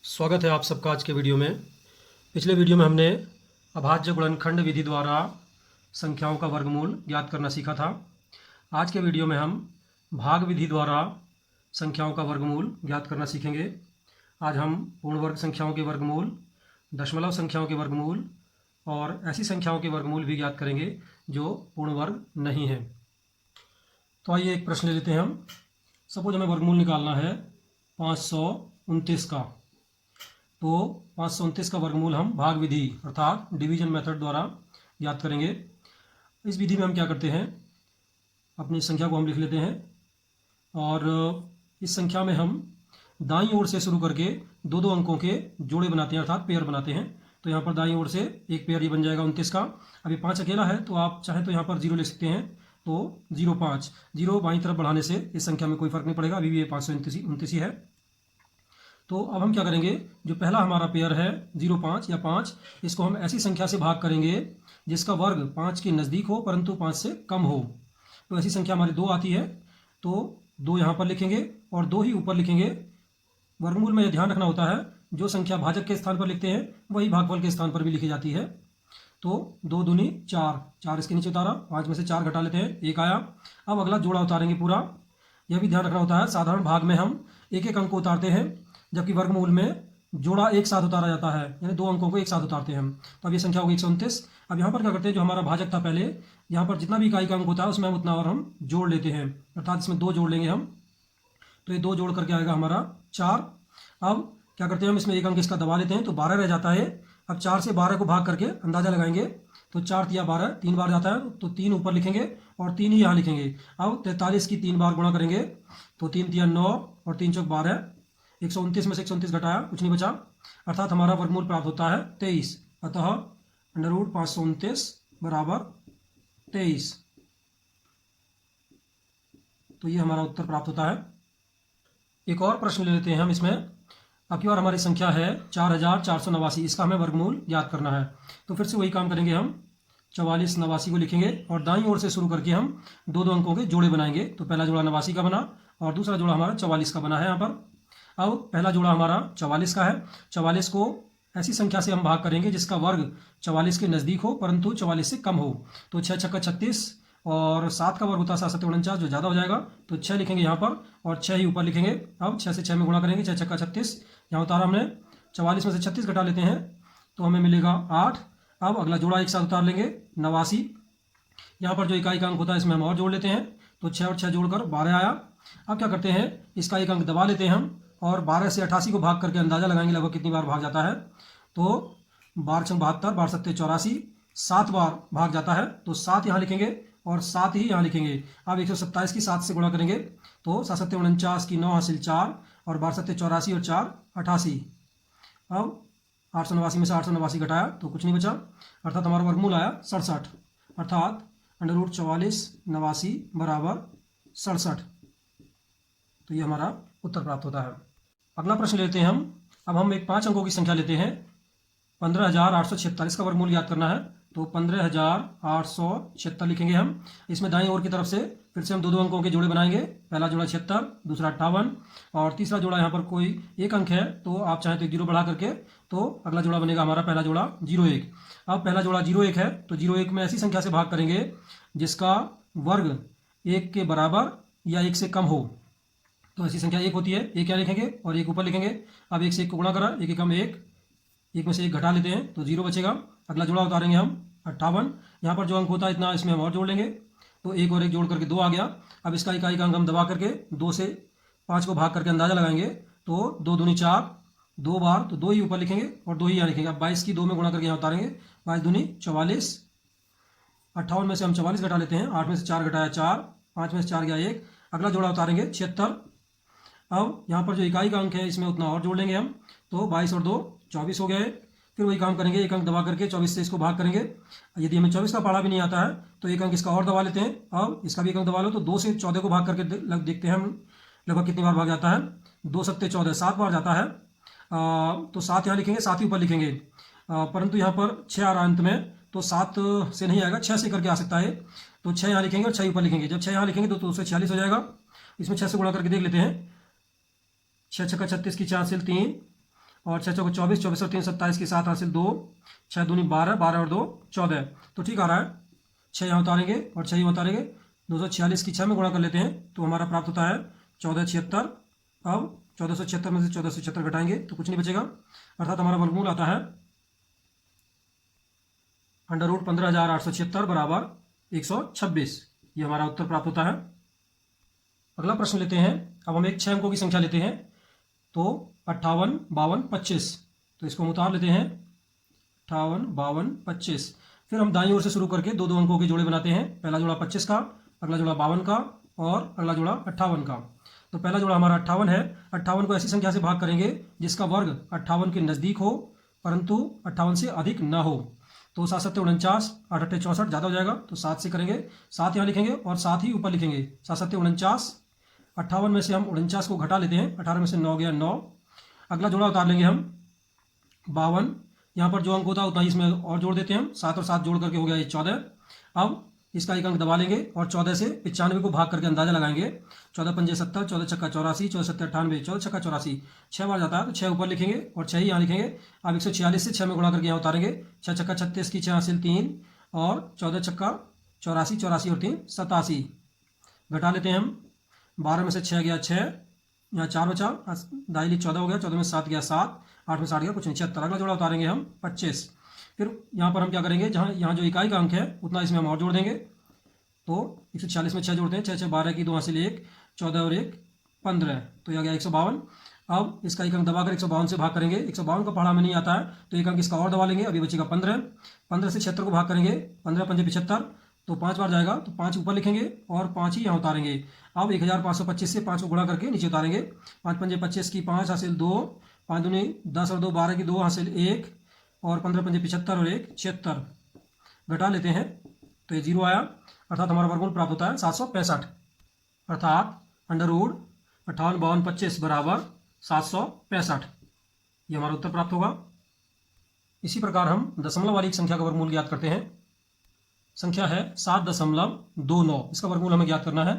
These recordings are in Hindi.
स्वागत है आप सबका आज के वीडियो में। पिछले वीडियो में हमने अभाज्य गुणनखंड विधि द्वारा संख्याओं का वर्गमूल ज्ञात करना सीखा था। आज के वीडियो में हम भाग विधि द्वारा संख्याओं का वर्गमूल ज्ञात करना सीखेंगे। आज हम पूर्ण वर्ग संख्याओं के वर्गमूल, दशमलव संख्याओं के वर्गमूल और ऐसी संख्याओं के वर्गमूल भी ज्ञात करेंगे जो पूर्ण वर्ग नहीं हैं। तो आइए एक प्रश्न ले लेते हैं हम। सपोज हमें वर्गमूल निकालना है 529 का। तो 529 का वर्गमूल हम भाग विधि अर्थात डिवीजन मेथड द्वारा ज्ञात करेंगे। इस विधि में हम क्या करते हैं, अपनी संख्या को हम लिख लेते हैं और इस संख्या में हम दाईं ओर से शुरू करके दो दो अंकों के जोड़े बनाते हैं अर्थात पेयर बनाते हैं। तो यहाँ पर दाईं ओर से एक पेयर ये बन जाएगा 29 का। अभी 5 अकेला है तो आप चाहें तो यहाँ पर 0 ले सकते हैं। तो 0 5 0 बाईं तरफ बढ़ाने से इस संख्या में कोई फर्क नहीं पड़ेगा, अभी भी ये 529 ही है। तो अब हम क्या करेंगे, जो पहला हमारा पेयर है 0 5 या 5, इसको हम ऐसी संख्या से भाग करेंगे जिसका वर्ग 5 के नज़दीक हो परंतु 5 से कम हो। तो ऐसी संख्या हमारी 2 आती है, तो 2 यहाँ पर लिखेंगे और 2 ही ऊपर लिखेंगे। वर्गमूल में यह ध्यान रखना होता है, जो संख्या भाजक के स्थान पर लिखते हैं वही भागफल के स्थान पर भी लिखी जाती है। तो 2 दूनी 4, 4 इसके नीचे उतारा, 5 में से 4 घटा लेते हैं, 1 आया। अब अगला जोड़ा उतारेंगे पूरा। यह भी ध्यान रखना होता है, साधारण भाग में हम एक एक अंक को उतारते हैं जबकि वर्गमूल में जोड़ा एक साथ उतारा जाता है, यानी 2 अंकों को एक साथ उतारते हैं हम। तो अब ये संख्या होगी 129। अब यहाँ पर क्या करते हैं, जो हमारा भाजक था पहले, यहाँ पर जितना भी इकाई का अंक होता है उसमें हम उतना और हम जोड़ लेते हैं, अर्थात इसमें 2 जोड़ लेंगे हम। तो ये 2 जोड़ करके आएगा हमारा 4। अब क्या करते हैं, हम इसमें एक अंक इसका दबा लेते हैं तो 12 रह जाता है। अब 4 से 12 को भाग करके अंदाजा लगाएंगे तो 4 तिया 12 3 बार जाता है, तो 3 ऊपर लिखेंगे और 3 ही यहाँ लिखेंगे। अब 43 की 3 बार गुणा करेंगे तो 3 तिया 9 और 3 चौक 12, 129 में से 129 घटाया, कुछ नहीं बचा, अर्थात हमारा वर्गमूल प्राप्त होता है 23। अतः अंडर रूट 529 बराबर 23। तो ये हमारा उत्तर प्राप्त होता है। एक और प्रश्न ले लेते हैं हम इसमें। अब की बार हमारी संख्या है 4489, इसका हमें वर्गमूल ज्ञात करना है। तो फिर से वही काम करेंगे, हम 44 89 को लिखेंगे और दाईं ओर से शुरू करके हम दो दो अंकों के जोड़े बनाएंगे। तो पहला जोड़ा 89 का बना और दूसरा जोड़ा हमारा 44 का बना है यहाँ पर। अब पहला जोड़ा हमारा 44 का है। 44 को ऐसी संख्या से हम भाग करेंगे जिसका वर्ग 44 के नज़दीक हो परंतु 44 से कम हो। तो 6 छक्का 36 और 7 का वर्ग होता है 7 7 49, जो ज़्यादा हो जाएगा तो 6 लिखेंगे यहाँ पर और 6 ही ऊपर लिखेंगे। अब 6 से 6 में गुणा करेंगे, 6 छक्का 36, यहाँ उतारा हमने, 44 में से 36 घटा लेते हैं तो हमें मिलेगा 8। अब अगला जोड़ा एक साथ उतार लेंगे 89। यहाँ पर जो इकाई का अंक होता है इसमें हम और जोड़ लेते हैं, तो 6 और 6 जोड़कर 12 आया। अब क्या करते हैं, इसका एक अंक दबा लेते हैं हम और 12 से 88 को भाग करके अंदाजा लगाएंगे लगभग कितनी बार भाग जाता है। तो 12 छंग 72, 12 सत्ते 84, 7 बार भाग जाता है, तो 7 यहाँ लिखेंगे और 7 ही यहाँ लिखेंगे। अब 127 की 7 से गुणा करेंगे तो 7 सत्ते 49 की 9 हासिल 4 और 12 सत्ते 84 और 4 88। अब 889 में से 889 घटाया तो कुछ नहीं बचा, अर्थात हमारा वर्गमूल आया 67, अर्थात अंडर रूट 44 89 बराबर 67। तो ये हमारा उत्तर प्राप्त होता है। अगला प्रश्न लेते हैं हम। अब हम एक 5 अंकों की संख्या लेते हैं 15,876, इसका वर्गमूल ज्ञात करना है। तो 15,876 लिखेंगे हम। इसमें दाईं ओर की तरफ से फिर से हम दो दो अंकों के जोड़े बनाएंगे, पहला जोड़ा 76, दूसरा 58 और तीसरा जोड़ा यहाँ पर कोई एक अंक है तो आप चाहें तो एक 0 बढ़ा करके तो अगला जोड़ा बनेगा हमारा पहला जोड़ा 01। अब पहला जोड़ा 01 है तो 01 में ऐसी संख्या से भाग करेंगे जिसका वर्ग 1 के बराबर या 1 से कम हो। तो ऐसी संख्या 1 होती है, 1 क्या लिखेंगे और 1 ऊपर लिखेंगे। अब 1 से 1 को गुणा करा, 1 एकम 1, 1 में से 1 घटा लेते हैं तो 0 बचेगा। अगला जोड़ा उतारेंगे हम 58। यहाँ पर जो अंक होता है इतना इसमें हम और जोड़ लेंगे, तो 1 और 1 जोड़ करके 2 आ गया। अब इसका इकाई का अंक हम दबा करके 2 से 5 को भाग करके अंदाजा लगाएंगे तो 2 दूनी 4, 2 बार तो 2 ही ऊपर लिखेंगे और 2 ही यहाँ लिखेंगे। अब 22 की 2 में गुणा करके यहाँ उतारेंगे, 22 दूनी 44, 58 में से हम 44 घटा लेते हैं, 8 में से 4 घटाया 4, 5 में से 4 गया 1। अगला जोड़ा उतारेंगे 76। अब यहाँ पर जो इकाई का अंक है इसमें उतना और जोड़ लेंगे हम, तो 22 और 2 24 हो गए। फिर वही काम करेंगे, एक अंक दबा करके 24 से इसको भाग करेंगे। यदि हमें 24 का पढ़ा भी नहीं आता है तो एक अंक इसका और दबा लेते हैं। अब इसका भी एक अंक दबा लो तो 2 से 14 को भाग करके देखते हैं हम लगभग कितनी बार भाग जाता है। 2 सत्ते 14, 7 बार जाता है। तो 7 यहाँ लिखेंगे, 7 ही ऊपर लिखेंगे, परंतु यहाँ पर 6 आ रहा है अंत में, तो 7 से नहीं आएगा, 6 से करके आ सकता है। तो 6 यहाँ लिखेंगे और 6 ऊपर लिखेंगे। जब 6 यहाँ लिखेंगे तो 246 हो जाएगा। इसमें 6 से गुणा करके देख लेते हैं, 6 छक्का 36 की 4 से 3 और 6 चौको 24, 24 और 3 27 के साथ हासिल 2, 6 दूनी 12, 12 और 2 14। तो ठीक आ रहा है। 6 यहाँ उतारेंगे और 6 यहाँ उतारेंगे, 246 की 6 में गुणा कर लेते हैं तो हमारा प्राप्त होता है 1476। अब 1476 में से 1476 घटाएंगे तो कुछ नहीं बचेगा, अर्थात हमारा वर्गमूल आता है √15,876 बराबर 126। ये हमारा उत्तर प्राप्त होता है। अगला प्रश्न लेते हैं। अब हम एक 6 अंकों की संख्या लेते हैं, तो 58, 52, 25। तो इसको हम उतार लेते हैं 58, 52, 25। फिर हम दाईं ओर से शुरू करके दो दो अंकों के जोड़े बनाते हैं। पहला जोड़ा 25 का, अगला जोड़ा 52 का और अगला जोड़ा 58 का। तो पहला जोड़ा हमारा 58 है। 58 को ऐसी संख्या से भाग करेंगे जिसका वर्ग 58 के नज़दीक हो परंतु 58 से अधिक ना हो। तो 7 7 49, 8 8 64, ज़्यादा हो जाएगा तो 7 से करेंगे, 7 यहाँ लिखेंगे और 7 ही ऊपर लिखेंगे। 7 7 49, 58 में से हम 49 को घटा लेते हैं, 18 में से 9 गया 9। अगला जोड़ा उतार लेंगे हम 52, यहाँ पर जो अंक होता है उतना ही इसमें और जोड़ देते हैं हम, 7 और 7 जोड़ करके हो गया ये 14। अब इसका एक अंक दबा लेंगे और 14 से 95 को भाग करके अंदाजा लगाएंगे। 14 पंजे 70, 14 छक्का 84, 14 सत्तर 98, 14 छक्का 84, 6 बार जाता है तो 6 ऊपर लिखेंगे और 6 ही यहाँ लिखेंगे। अब 146 से 6 में गुणा करके यहाँ उतारेंगे। 6 छक्का 36 की 6 हासिल 3 और 14 छक्का 84, 84 और 3 87। घटा लेते हैं हम, 12 में से 6 गया 6, यहाँ 4 बचा, दाहिनी 14 हो गया, 14 में 7 गया 7, 8 में 60 गया कुछ नहीं 76। अगला जोड़ा उतारेंगे हम 25। फिर यहाँ पर हम क्या करेंगे, जहाँ यहाँ जो इकाई का अंक है उतना इसमें हम और जोड़ देंगे। तो 146 में 6 जोड़ते हैं, 6 6 12 की 2 हासिल 1, 14 और 1 15, तो यह गया 152। अब इसका एक अंक दबाकर 152 से भाग करेंगे। 152 का पढ़ा में नहीं आता है तो एक अंक इसका और दबा लेंगे, अभी बचेगा 15। 15 से 76 को भाग करेंगे, 15 पंजे 75, तो 5 बार जाएगा तो 5 ऊपर लिखेंगे और 5 ही यहाँ उतारेंगे। अब 1525 से 5 को गुणा करके नीचे उतारेंगे। 5 पंजे 25 की 5 हासिल 2, 5 दूनी 10 और 2 12 की 2 हासिल 1 और 15 पंजे 75 और 1 76। घटा लेते हैं तो ये 0 आया, अर्थात हमारा वर्गमूल प्राप्त होता है 765। अर्थात √58, 52, 25 बराबर 765। ये हमारा उत्तर प्राप्त होगा। इसी प्रकार हम दशमलव वाली एक संख्या का वर्गमूल ज्ञात करते हैं। संख्या है 7.29, इसका वर्गमूल हमें ज्ञात करना है।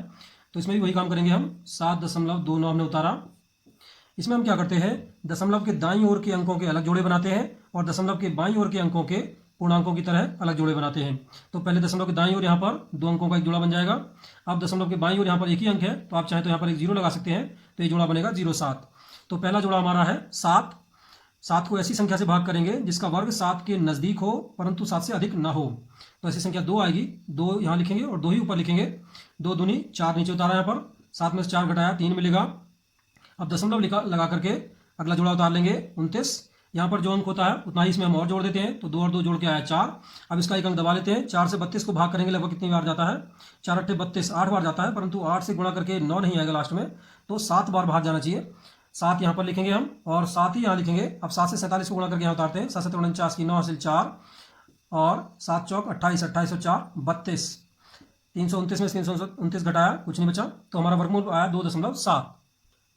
तो इसमें भी वही काम करेंगे हम। 7.29 हमने उतारा। इसमें हम क्या करते हैं, दशमलव के दाईं ओर के अंकों के अलग जोड़े बनाते हैं और दशमलव के बाईं ओर के अंकों के पूर्णांकों की तरह अलग जोड़े बनाते हैं। तो पहले दशमलव के दाईं ओर यहाँ पर 2 अंकों का एक जोड़ा बन जाएगा। अब दशमलव के बाईं ओर यहाँ पर एक ही अंक है तो आप चाहें तो यहाँ पर एक 0 लगा सकते हैं, तो ये जोड़ा बनेगा 0 7। तो पहला जोड़ा हमारा है 7। 7 को ऐसी संख्या से भाग करेंगे जिसका वर्ग 7 के नज़दीक हो परंतु 7 से अधिक ना हो। तो ऐसी संख्या 2 आएगी, 2 यहाँ लिखेंगे और 2 ही ऊपर लिखेंगे। 2 दूनी 4 नीचे उतारा यहाँ पर, 7 में से 4 घटाया 3 मिलेगा। अब दशमलव लगा करके अगला जोड़ा उतार लेंगे 29। यहाँ पर जो अंक होता है उतना ही इसमें हम और जोड़ देते हैं, तो 2 और 2 जोड़ के आया 4। अब इसका एक अंक दबा लेते हैं। 4 से 32 को भाग करेंगे, लगभग कितनी बार जाता है, 4 8 32, 8 बार जाता है, परंतु 8 से गुणा करके 9 नहीं आएगा लास्ट में, तो 7 बार भाग जाना चाहिए। 7 यहाँ पर लिखेंगे हम और 7 ही यहाँ लिखेंगे। अब 7 से 47 को गुणा करके यहाँ उतारते हैं। 7 7 49 की 9 हासिल 4 और 7 चौक 28, 28 और 4 32, 329 में से 329 घटाया कुछ नहीं बचा, तो हमारा वर्गमूल आया 2.7।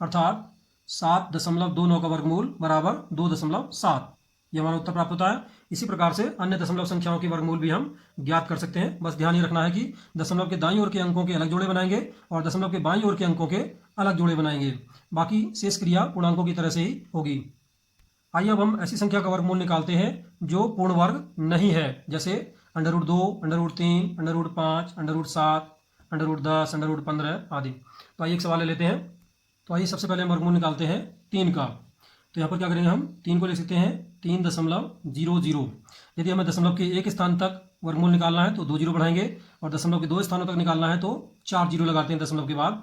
अर्थात 7.29 का वर्गमूल बराबर 2.7। ये हमारा उत्तर प्राप्त होता है। इसी प्रकार से अन्य दशमलव संख्याओं के वर्गमूल भी हम ज्ञात कर सकते हैं। बस ध्यान ये रखना है कि दशमलव के दाईं ओर के अंकों के अलग जोड़े बनाएंगे और दशमलव के बाईं ओर के अंकों के अलग जोड़े बनाएंगे। बाकी शेष क्रिया पूर्णांकों की तरह से ही होगी। आइए अब हम ऐसी संख्या का वर्गमूल निकालते हैं जो पूर्ण वर्ग नहीं है, जैसे √2, √3, √5, √7, √10, √15 आदि। तो आइए एक सवाल ले लेते हैं। तो आइए सबसे पहले हम वर्गमूल निकालते हैं 3 का। तो यहाँ पर क्या करेंगे, हम 3 को लिख सकते हैं 3.00। यदि हमें दशमलव के एक स्थान तक वर्गमूल निकालना है तो 2 जीरो बढ़ाएंगे और दशमलव के 2 स्थानों तक निकालना है तो 4 जीरो लगाते हैं दशमलव के बाद।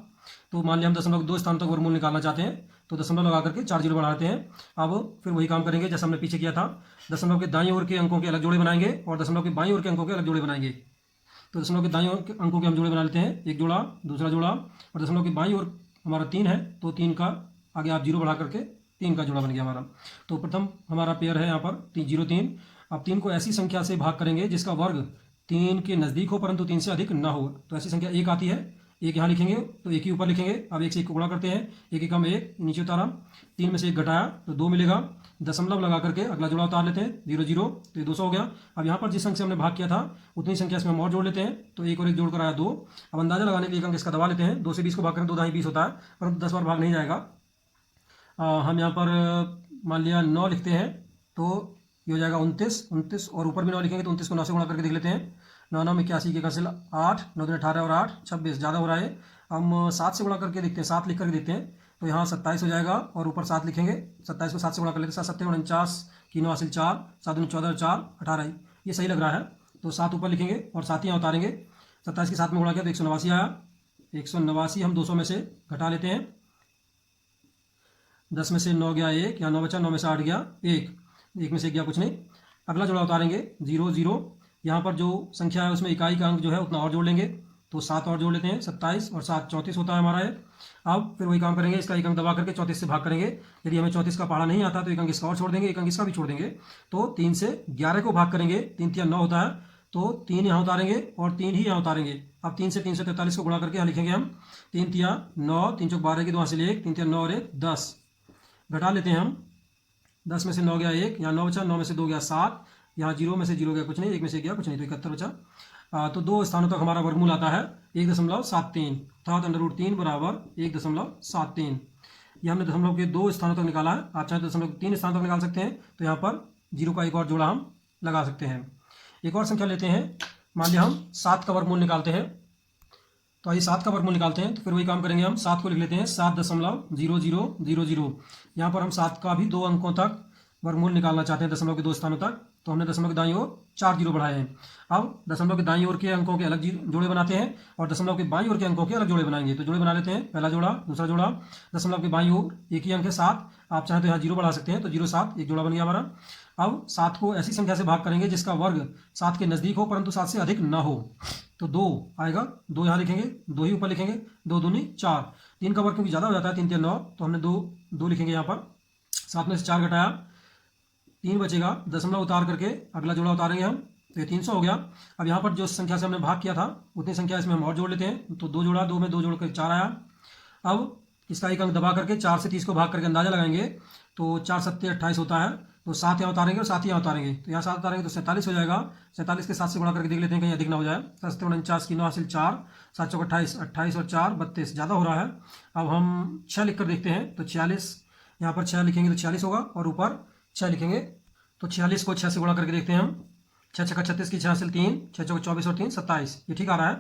तो मान लिया हम दशमलव के 2 स्थानों तक वर्गमूल निकालना चाहते हैं तो दशमलव लगा करके 4 जीरो बढ़ाते हैं। अब फिर वही काम करेंगे जैसा हमने पीछे किया था। दशमलव के दाईं ओर के अंकों के अलग जोड़े बनाएंगे और दशमलव के बाईं ओर के अंकों के अलग जोड़े बनाएंगे। तो दशमलव के दाईं ओर के अंकों के हम जोड़े बना लेते हैं, एक जोड़ा, दूसरा जोड़ा, और दशमलव के बाईं ओर हमारा 3 है तो 3 का आगे आप 0 बढ़ा करके 3 का जोड़ा बन गया हमारा। तो प्रथम हमारा पेयर है यहाँ पर 0 3। अब 3 को ऐसी संख्या से भाग करेंगे जिसका वर्ग 3 के नज़दीक हो परंतु 3 से अधिक ना हो। तो ऐसी संख्या 1 आती है, 1 यहाँ लिखेंगे तो 1 ही ऊपर लिखेंगे। अब 1 से 1 को गुणा करते हैं, 1 1 1 नीचे उतारा, 3 में से 1 घटाया तो 2 मिलेगा। दशमलव लगा करके अगला जोड़ा उतार लेते हैं 0 0, तो ये 200 हो गया। अब यहाँ पर जिस अंक से हमने भाग किया था उतनी संख्या इसमें हम और जोड़ लेते हैं, तो 1 और 1 जोड़ कर आया 2। अब अंदाजा लगाने के लिए एक अंक इसका दबा लेते हैं। 2 से 20 को भाग करें 2 दाई 20 होता है, परंतु 10 बार भाग नहीं जाएगा। हम यहाँ पर मान लिया 9 लिखते हैं तो ये हो जाएगा 29 और ऊपर भी 9 लिखेंगे तो 29 को 9 से गुणा करके देख लेते हैं। 9 में 81 के कैंसिल 8, 9 दूनी 18 और 8 26, ज़्यादा हो रहा है। हम 7 से गुणा करके देखते हैं, 7 लिख करके देखते हैं तो यहाँ 27 हो जाएगा और ऊपर 7 लिखेंगे। 27 को 7 से गुणा कर लेते हैं, 7 7 49 की 9 हासिल 4, 7 दूनी 14 और 4 18, ये सही लग रहा है तो 7 ऊपर लिखेंगे और 7 यहाँ उतारेंगे। 27 के 7 में गुणा किया तो 189 आया। 189 हम 200 में से घटा लेते हैं, 10 में से 9 गया 1, यहाँ 9 बचा, 9 में से 8 गया 1, 1 में से गया कुछ नहीं। अगला जोड़ा उतारेंगे 0 0, यहाँ पर जो संख्या है उसमें इकाई का अंक जो है उतना और जोड़ लेंगे तो 7 और जोड़ लेते हैं, 27 और 7 34 होता है हमारा ये। अब फिर वही काम करेंगे, इसका एक अंक दबा करके 34 से भाग करेंगे। यदि हमें 34 का पहाड़ा नहीं आता तो एक अंक इसका और छोड़ देंगे, एक अंक इसका भी छोड़ देंगे। तो 3 से 11 को भाग करेंगे, 3 3 9 होता है तो 3 यहाँ उतारेंगे और 3 ही यहाँ उतारेंगे। अब 3 से 343 को गुणा करके यहाँ लिखेंगे हम 3 3 9, 3 चौक 12 की 2 हासिल 1, 3 3 9 और 1 10, घटा लेते हैं हम। 10 में से 9 गया 1, यहाँ 9 बचा, 9 में से 2 गया 7, यहाँ 0 में से 0 गया कुछ नहीं, 1 में से गया कुछ नहीं तो 71 बचा। तो 2 स्थानों तक हमारा वर्गमूल आता है 1.73, अर्थात √3 बराबर 1.73। ये हमने दशमलव के 2 स्थानों तक निकाला है। आप चाहें तो दशमलव के 3 स्थानों तक निकाल सकते हैं, तो यहाँ पर 0 का एक और जोड़ा हम लगा सकते हैं। एक और संख्या लेते हैं, मान लिया हम 7 का वर्गमूल निकालते हैं। तो आइए 7 का वर्गमूल निकालते हैं, तो फिर वही काम करेंगे, हम 7 को लिख लेते हैं 7.0000। यहाँ पर हम 7 का भी 2 अंकों तक वर्गमूल निकालना चाहते हैं, दशमलव के 2 स्थानों तक। तो हमने दशमलव के दाईं ओर 4 जीरो बढ़ाए हैं। अब दशमलव के दाईं ओर के अंकों के अलग जोड़े बनाते हैं और दशमलव के बाईं ओर के अंकों के अलग जोड़े बनाएंगे। तो जोड़े बना लेते हैं, पहला जोड़ा, दूसरा जोड़ा। दशमलव के बाईं ओर एक ही अंक है 7, आप चाहें तो यहाँ 0 बढ़ा सकते हैं, तो 0 7 एक जोड़ा बन गया हमारा। अब 7 को ऐसी संख्या से भाग करेंगे जिसका वर्ग 7 के नज़दीक हो परंतु 7 से अधिक ना हो। तो 2 आएगा, 2 यहाँ लिखेंगे, 2 ही ऊपर लिखेंगे, 2 दूनी 4। 3 का वर्ग क्योंकि ज़्यादा हो जाता है, 3 3 9, तो हमने 2 लिखेंगे यहाँ पर। 7 में से 4 घटाया, 3 बचेगा, दशमलव उतार करके अगला जोड़ा उतारेंगे हम, तो ये 300 हो गया। अब यहाँ पर जो संख्या से हमने भाग किया था उतनी संख्या इसमें हम और जोड़ लेते हैं। तो 2 जोड़ा, 2 में 2 जोड़ कर 4 आया। अब इसका एक अंक दबा करके 4 से 30 को भाग करके अंदाजा लगाएंगे तो 4 7 28 होता है। तो 7 यहाँ उतारेंगे और 7 यहाँ उतारेंगे, तो यहाँ 7 उतारेंगे तो 47 हो जाएगा। 47 के 7 से गुणा करके देख लेते हैं कहीं अधिक ना हो जाए। 7 49 की 9 हासिल 4, 7 चौक 28, 28 और 4 32, ज़्यादा हो रहा है। अब हम 6 लिख कर देखते हैं, तो 46, यहाँ पर 6 लिखेंगे तो 46 होगा और ऊपर 6 लिखेंगे तो 46 को 6 से गुणा करके देखते हैं हम। 6 छक्का 36 की 6 हासिल 3, 6 चौक 24 और 3 27, ये ठीक आ रहा है।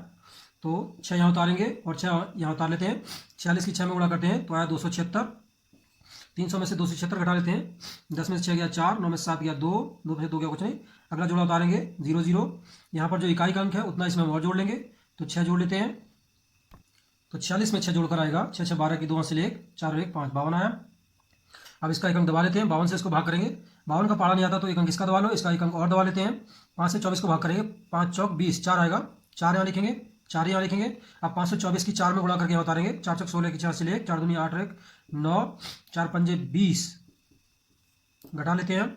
तो 6 यहाँ उतारेंगे और 6 यहाँ उतार लेते हैं। 46 की 6 में गुणा करते हैं तो आया 276। 300 में से 276 घटा लेते हैं। 10 में से 6 गया 4, 9 में से 7 गया 2, 2 में से 2 गया कुछ नहीं। अगला जोड़ा उतारेंगे 0 0, यहाँ पर जो इकाई का अंक है उतना इसमें हम और जोड़ लेंगे, तो 6 जोड़ लेते हैं। तो 46 में 6 जोड़कर आएगा 6 6 12 की 2 हासिल 1, 4 और 1 5, 52 आया। अब इसका एक अंक दबा लेते हैं, 52 से इसको भाग करेंगे। 52 का पहाड़ा नहीं आता तो एक अंक इसका दबा लो, इसका एक अंक और दबा लेते हैं। 5 से 24 को भाग करेंगे, 5 चौक 20, 4 आएगा, 4 यहाँ लिखेंगे, 4 यहाँ लिखेंगे। अब 524 की 4 में गुणा करके यहाँ उतारेंगे, 4 चौक 16 की 4 हासिल 1, 4 दूनी 8 और 1 9, 4 पंजे 20, घटा लेते हैं।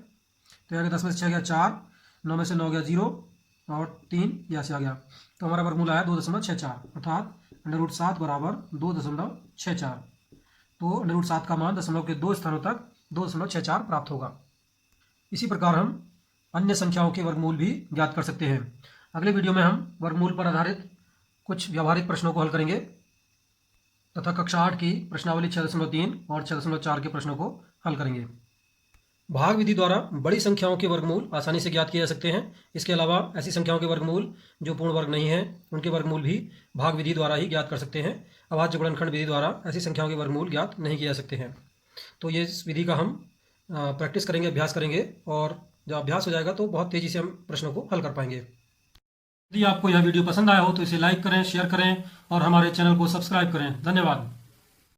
तो यहाँ 10 में से 6 गया 4, 9 में से 9 गया 0 और 3 यहाँ से आ गया। तो हमारा वर्गमूल आया 2.64, अर्थात √7 बराबर 2.64। तो √7 का मान दशमलव के 2 स्थानों तक 2.64 प्राप्त होगा। इसी प्रकार हम अन्य संख्याओं के वर्गमूल भी ज्ञात कर सकते हैं। अगले वीडियो में हम वर्गमूल पर आधारित कुछ व्यावहारिक प्रश्नों को हल करेंगे तथा कक्षा 8 की प्रश्नावली 6.3 और 6.4 के प्रश्नों को हल करेंगे। भाग विधि द्वारा बड़ी संख्याओं के वर्गमूल आसानी से ज्ञात किए जा सकते हैं। इसके अलावा ऐसी संख्याओं के वर्गमूल जो पूर्ण वर्ग नहीं है उनके वर्गमूल भी भाग विधि द्वारा ही ज्ञात कर सकते हैं। अभाज्य गुणनखंड विधि द्वारा ऐसी संख्याओं के वर्गमूल ज्ञात नहीं किए जा सकते हैं। तो ये इस विधि का हम प्रैक्टिस करेंगे, अभ्यास करेंगे, और जब अभ्यास हो जाएगा तो बहुत तेज़ी से हम प्रश्नों को हल कर पाएंगे। यदि आपको यह वीडियो पसंद आया हो तो इसे लाइक करें, शेयर करें और हमारे चैनल को सब्सक्राइब करें। धन्यवाद।